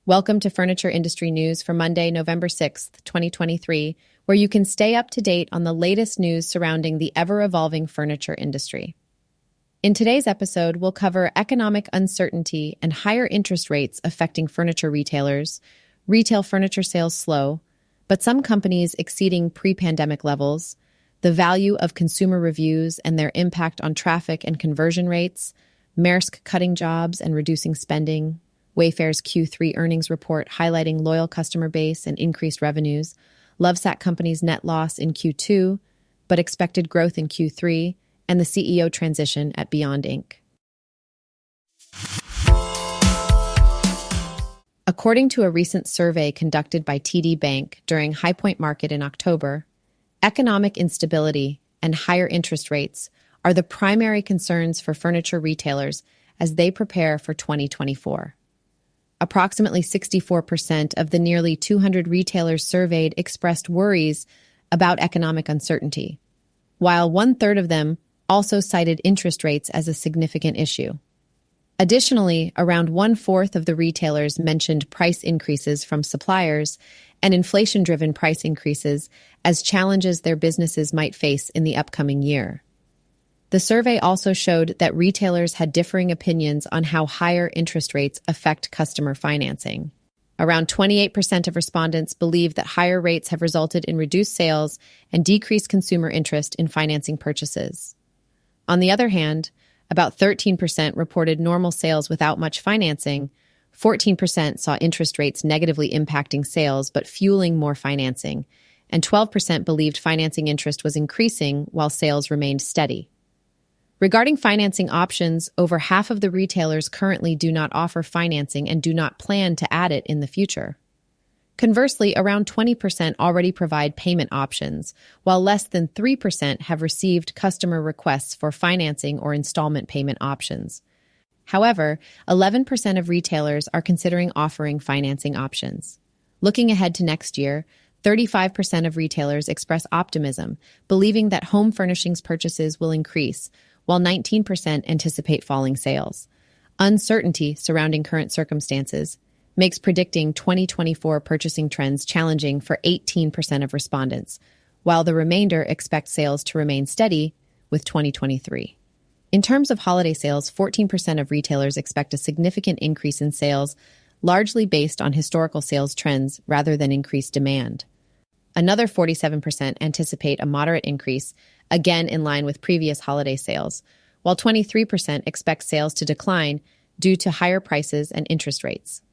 Welcome to Furniture Industry News for Monday, November 6th, 2023, where you can stay up to date on the latest news surrounding the ever-evolving furniture industry. In today's episode, we'll cover economic uncertainty and higher interest rates affecting furniture retailers, retail furniture sales slow, but some companies exceeding pre-pandemic levels, the value of consumer reviews and their impact on traffic and conversion rates, Maersk cutting jobs and reducing spending, Wayfair's Q3 earnings report highlighting loyal customer base and increased revenues, Lovesac Company's net loss in Q2, but expected growth in Q3, and the CEO transition at Beyond Inc. According to a recent survey conducted by TD Bank during High Point Market in October, economic instability and higher interest rates are the primary concerns for furniture retailers as they prepare for 2024. Approximately 64% of the nearly 200 retailers surveyed expressed worries about economic uncertainty, while one-third of them also cited interest rates as a significant issue. Additionally, around one-fourth of the retailers mentioned price increases from suppliers and inflation-driven price increases as challenges their businesses might face in the upcoming year. The survey also showed that retailers had differing opinions on how higher interest rates affect customer financing. Around 28% of respondents believe that higher rates have resulted in reduced sales and decreased consumer interest in financing purchases. On the other hand, about 13% reported normal sales without much financing, 14% saw interest rates negatively impacting sales but fueling more financing, and 12% believed financing interest was increasing while sales remained steady. Regarding financing options, over half of the retailers currently do not offer financing and do not plan to add it in the future. Conversely, around 20% already provide payment options, while less than 3% have received customer requests for financing or installment payment options. However, 11% of retailers are considering offering financing options. Looking ahead to next year, 35% of retailers express optimism, believing that home furnishings purchases will increase, while 19% anticipate falling sales. Uncertainty surrounding current circumstances makes predicting 2024 purchasing trends challenging for 18% of respondents, while the remainder expect sales to remain steady with 2023. In terms of holiday sales, 14% of retailers expect a significant increase in sales, largely based on historical sales trends rather than increased demand. Another 47% anticipate a moderate increase, again in line with previous holiday sales, while 23% expect sales to decline due to higher prices and interest rates.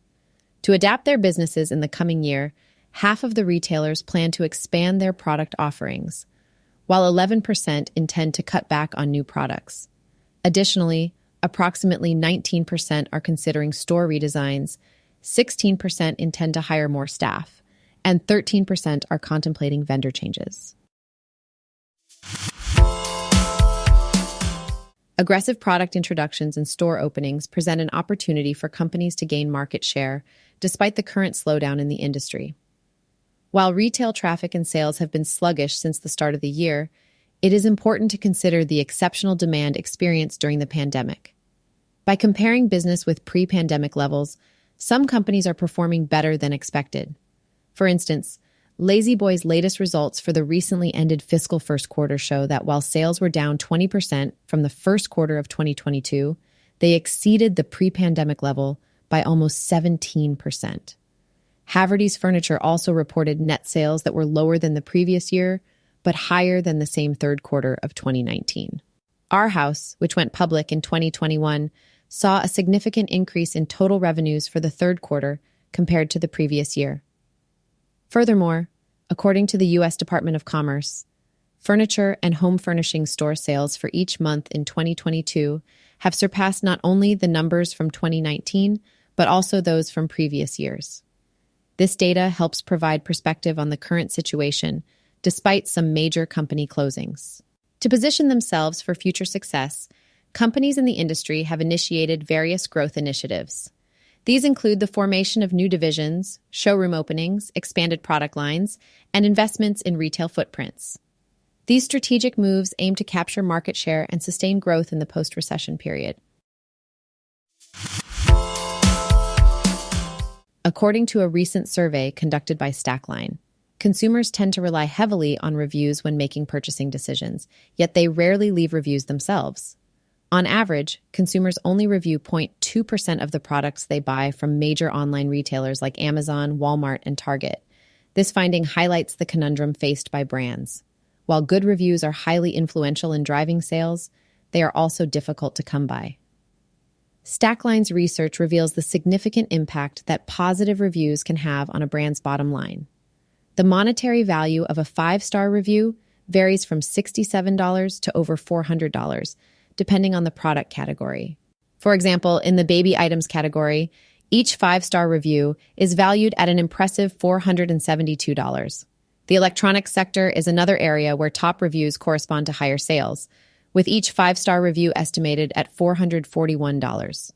To adapt their businesses in the coming year, half of the retailers plan to expand their product offerings, while 11% intend to cut back on new products. Additionally, approximately 19% are considering store redesigns, 16% intend to hire more staff, and 13% are contemplating vendor changes. Aggressive product introductions and store openings present an opportunity for companies to gain market share, despite the current slowdown in the industry. While retail traffic and sales have been sluggish since the start of the year, it is important to consider the exceptional demand experienced during the pandemic. By comparing business with pre-pandemic levels, some companies are performing better than expected. For instance, La-Z-Boy's latest results for the recently ended fiscal first quarter show that while sales were down 20% from the first quarter of 2022, they exceeded the pre-pandemic level by almost 17%. Haverty's Furniture also reported net sales that were lower than the previous year, but higher than the same third quarter of 2019. Our House, which went public in 2021, saw a significant increase in total revenues for the third quarter compared to the previous year. Furthermore, according to the U.S. Department of Commerce, furniture and home furnishing store sales for each month in 2022 have surpassed not only the numbers from 2019, but also those from previous years. This data helps provide perspective on the current situation, despite some major company closings. To position themselves for future success, companies in the industry have initiated various growth initiatives. These include the formation of new divisions, showroom openings, expanded product lines, and investments in retail footprints. These strategic moves aim to capture market share and sustain growth in the post-recession period. According to a recent survey conducted by Stackline, consumers tend to rely heavily on reviews when making purchasing decisions, yet they rarely leave reviews themselves. On average, consumers only review 0.2% of the products they buy from major online retailers like Amazon, Walmart, and Target. This finding highlights the conundrum faced by brands. While good reviews are highly influential in driving sales, they are also difficult to come by. Stackline's research reveals the significant impact that positive reviews can have on a brand's bottom line. The monetary value of a 5-star review varies from $67 to over $400, depending on the product category. For example, in the baby items category, each 5-star review is valued at an impressive $472. The electronics sector is another area where top reviews correspond to higher sales, with each 5-star review estimated at $441.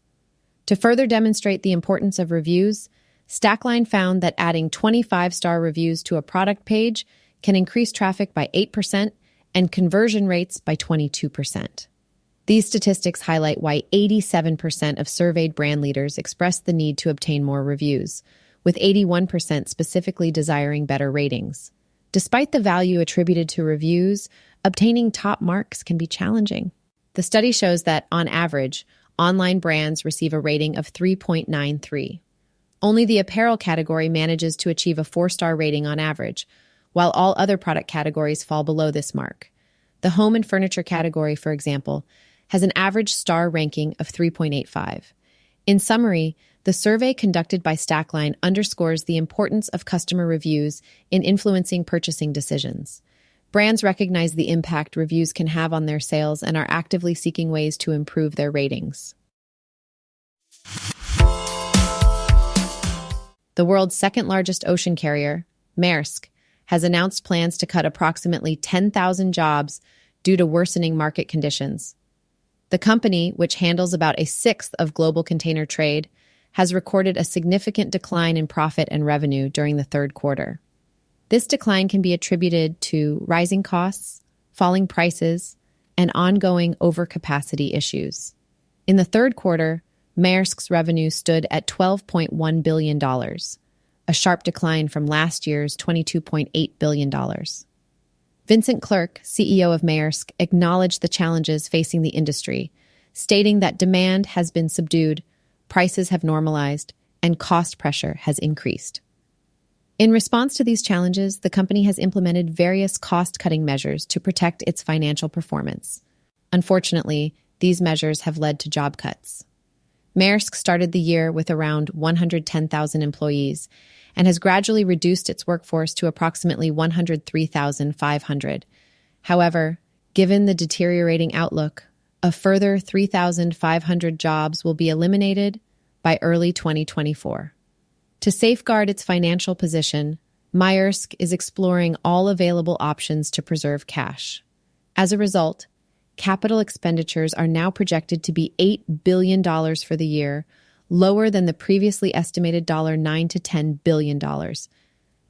To further demonstrate the importance of reviews, Stackline found that adding 25-star reviews to a product page can increase traffic by 8% and conversion rates by 22%. These statistics highlight why 87% of surveyed brand leaders expressed the need to obtain more reviews, with 81% specifically desiring better ratings. Despite the value attributed to reviews, obtaining top marks can be challenging. The study shows that, on average, online brands receive a rating of 3.93. Only the apparel category manages to achieve a 4-star rating on average, while all other product categories fall below this mark. The home and furniture category, for example, has an average star ranking of 3.85. In summary, the survey conducted by Stackline underscores the importance of customer reviews in influencing purchasing decisions. Brands recognize the impact reviews can have on their sales and are actively seeking ways to improve their ratings. The world's second-largest ocean carrier, Maersk, has announced plans to cut approximately 10,000 jobs due to worsening market conditions. The company, which handles about a sixth of global container trade, has recorded a significant decline in profit and revenue during the third quarter. This decline can be attributed to rising costs, falling prices, and ongoing overcapacity issues. In the third quarter, Maersk's revenue stood at $12.1 billion, a sharp decline from last year's $22.8 billion. Vincent Clerc, CEO of Maersk, acknowledged the challenges facing the industry, stating that demand has been subdued, prices have normalized, and cost pressure has increased. In response to these challenges, the company has implemented various cost-cutting measures to protect its financial performance. Unfortunately, these measures have led to job cuts. Maersk started the year with around 110,000 employees and has gradually reduced its workforce to approximately 103,500. However, given the deteriorating outlook, a further 3,500 jobs will be eliminated by early 2024. To safeguard its financial position, Maersk is exploring all available options to preserve cash. As a result, capital expenditures are now projected to be $8 billion for the year, lower than the previously estimated $9 to $10 billion.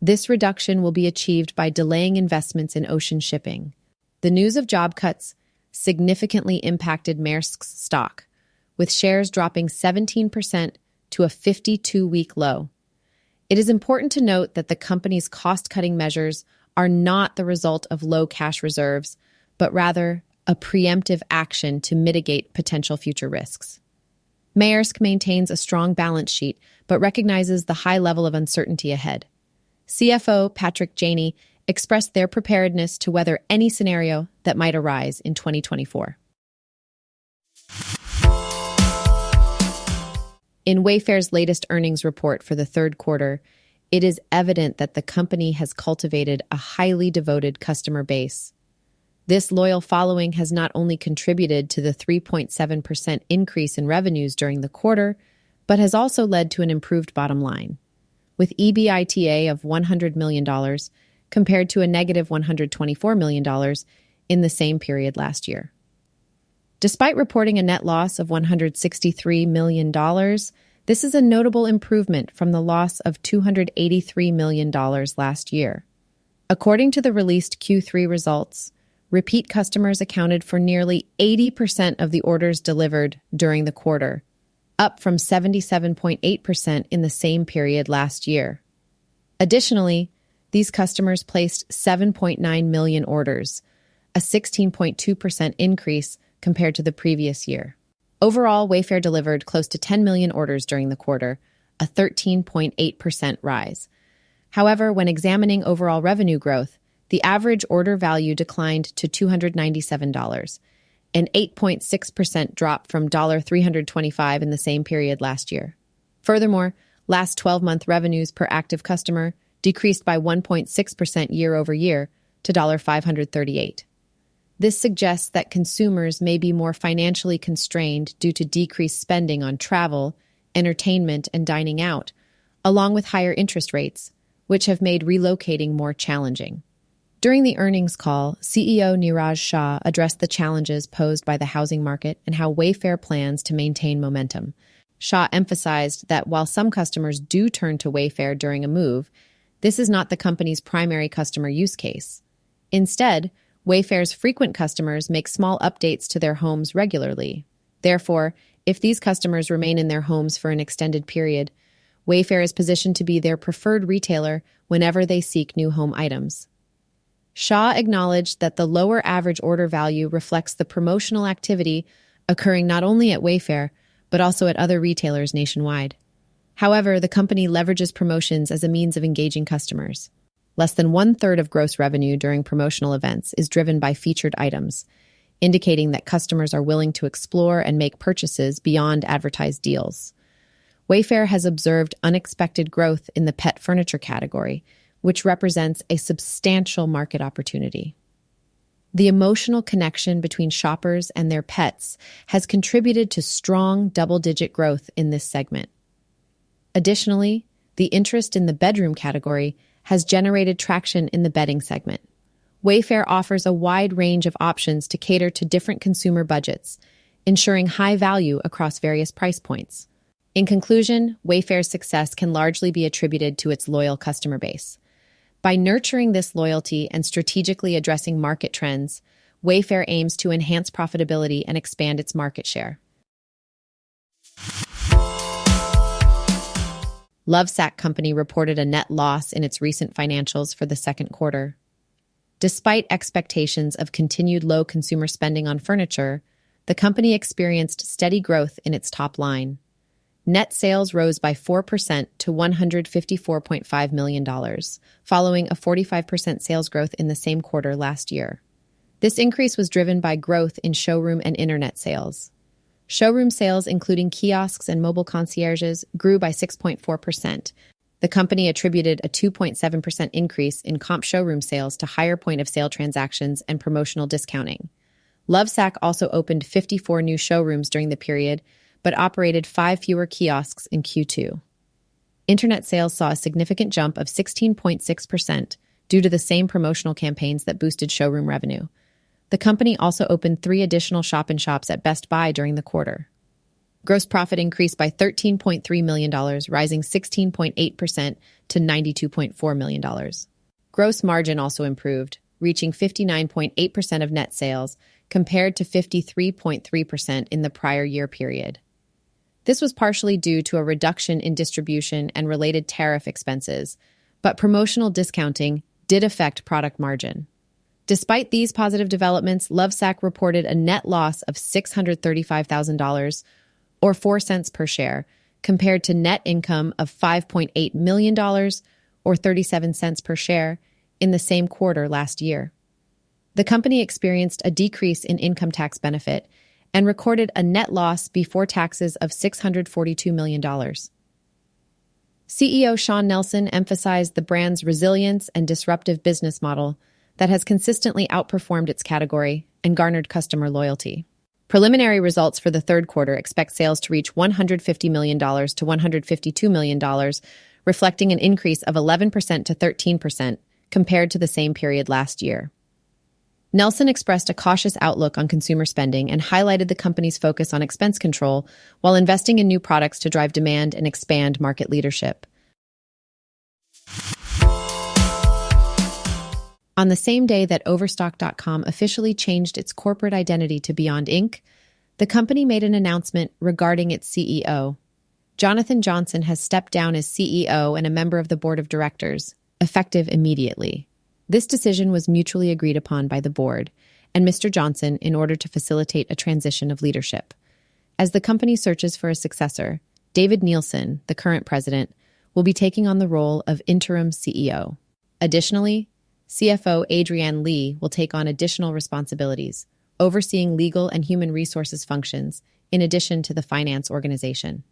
This reduction will be achieved by delaying investments in ocean shipping. The news of job cuts significantly impacted Maersk's stock, with shares dropping 17% to a 52-week low. It is important to note that the company's cost-cutting measures are not the result of low cash reserves, but rather a preemptive action to mitigate potential future risks. Maersk maintains a strong balance sheet, but recognizes the high level of uncertainty ahead. CFO Patrick Janey expressed their preparedness to weather any scenario that might arise in 2024. In Wayfair's latest earnings report for the third quarter, it is evident that the company has cultivated a highly devoted customer base. This loyal following has not only contributed to the 3.7% increase in revenues during the quarter, but has also led to an improved bottom line, with EBITDA of $100 million compared to a negative $124 million in the same period last year. Despite reporting a net loss of $163 million, this is a notable improvement from the loss of $283 million last year. According to the released Q3 results, repeat customers accounted for nearly 80% of the orders delivered during the quarter, up from 77.8% in the same period last year. Additionally, these customers placed 7.9 million orders, a 16.2% increase compared to the previous year. Overall, Wayfair delivered close to 10 million orders during the quarter, a 13.8% rise. However, when examining overall revenue growth, the average order value declined to $297, an 8.6% drop from $325 in the same period last year. Furthermore, last 12-month revenues per active customer decreased by 1.6% year-over-year to $538. This suggests that consumers may be more financially constrained due to decreased spending on travel, entertainment, and dining out, along with higher interest rates, which have made relocating more challenging. During the earnings call, CEO Niraj Shah addressed the challenges posed by the housing market and how Wayfair plans to maintain momentum. Shah emphasized that while some customers do turn to Wayfair during a move, this is not the company's primary customer use case. Instead, Wayfair's frequent customers make small updates to their homes regularly. Therefore, if these customers remain in their homes for an extended period, Wayfair is positioned to be their preferred retailer whenever they seek new home items. Shah acknowledged that the lower average order value reflects the promotional activity occurring not only at Wayfair, but also at other retailers nationwide. However, the company leverages promotions as a means of engaging customers. Less than 1/3 of gross revenue during promotional events is driven by featured items, indicating that customers are willing to explore and make purchases beyond advertised deals. Wayfair has observed unexpected growth in the pet furniture category, which represents a substantial market opportunity. The emotional connection between shoppers and their pets has contributed to strong double-digit growth in this segment. Additionally, the interest in the bedroom category has generated traction in the bedding segment. Wayfair offers a wide range of options to cater to different consumer budgets, ensuring high value across various price points. In conclusion, Wayfair's success can largely be attributed to its loyal customer base. By nurturing this loyalty and strategically addressing market trends, Wayfair aims to enhance profitability and expand its market share. Lovesac Company reported a net loss in its recent financials for the second quarter. Despite expectations of continued low consumer spending on furniture, the company experienced steady growth in its top line. Net sales rose by 4% to $154.5 million, following a 45% sales growth in the same quarter last year. This increase was driven by growth in showroom and internet sales. Showroom sales, including kiosks and mobile concierges, grew by 6.4%. The company attributed a 2.7% increase in comp showroom sales to higher point-of-sale transactions and promotional discounting. Lovesac also opened 54 new showrooms during the period, but operated 5 fewer kiosks in Q2. Internet sales saw a significant jump of 16.6% due to the same promotional campaigns that boosted showroom revenue. The company also opened 3 additional shop-in-shops at Best Buy during the quarter. Gross profit increased by $13.3 million, rising 16.8% to $92.4 million. Gross margin also improved, reaching 59.8% of net sales, compared to 53.3% in the prior year period. This was partially due to a reduction in distribution and related tariff expenses, but promotional discounting did affect product margin. Despite these positive developments, Lovesac reported a net loss of $635,000, or 4 cents per share, compared to net income of $5.8 million, or 37 cents per share, in the same quarter last year. The company experienced a decrease in income tax benefit and recorded a net loss before taxes of $642 million. CEO Shawn Nelson emphasized the brand's resilience and disruptive business model that has consistently outperformed its category and garnered customer loyalty. Preliminary results for the third quarter expect sales to reach $150 million to $152 million, reflecting an increase of 11% to 13% compared to the same period last year. Nelson expressed a cautious outlook on consumer spending and highlighted the company's focus on expense control while investing in new products to drive demand and expand market leadership. On the same day that Overstock.com officially changed its corporate identity to Beyond Inc., The company made an announcement regarding its CEO. Jonathan Johnson has stepped down as CEO and a member of the board of directors, effective immediately. This decision was mutually agreed upon by the board and Mr. Johnson in order to facilitate a transition of leadership. As the company searches for a successor, David Nielsen, the current president, will be taking on the role of interim CEO. Additionally, CFO Adrienne Lee will take on additional responsibilities, overseeing legal and human resources functions, in addition to the finance organization.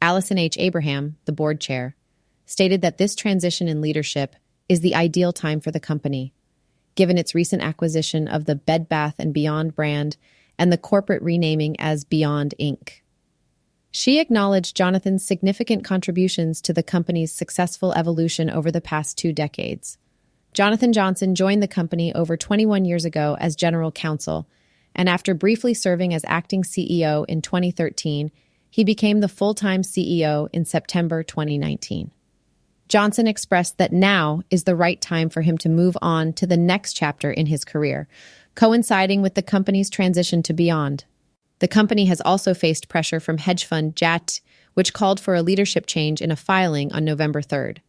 Allison H. Abraham, the board chair, stated that this transition in leadership is the ideal time for the company, given its recent acquisition of the Bed Bath & Beyond brand and the corporate renaming as Beyond Inc. She acknowledged Jonathan's significant contributions to the company's successful evolution over the past 2 decades. Jonathan Johnson joined the company over 21 years ago as general counsel, and after briefly serving as acting CEO in 2013, he became the full-time CEO in September 2019. Johnson expressed that now is the right time for him to move on to the next chapter in his career, coinciding with the company's transition to Beyond. The company has also faced pressure from hedge fund JAT, which called for a leadership change in a filing on November 3rd.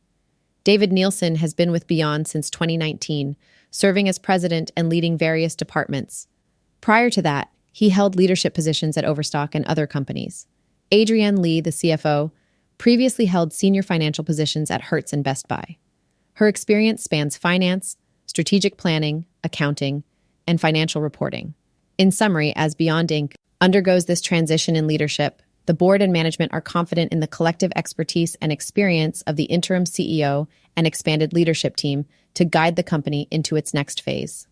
David Nielsen has been with Beyond since 2019, serving as president and leading various departments. Prior to that, he held leadership positions at Overstock and other companies. Adrienne Lee, the CFO, previously held senior financial positions at Hertz and Best Buy. Her experience spans finance, strategic planning, accounting, and financial reporting. In summary, as Beyond Inc. undergoes this transition in leadership, the board and management are confident in the collective expertise and experience of the interim CEO and expanded leadership team to guide the company into its next phase.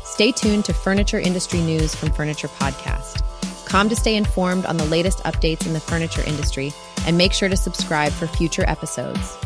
Stay tuned to furniture industry news from Furniture Podcast. Come to stay informed on the latest updates in the furniture industry and make sure to subscribe for future episodes.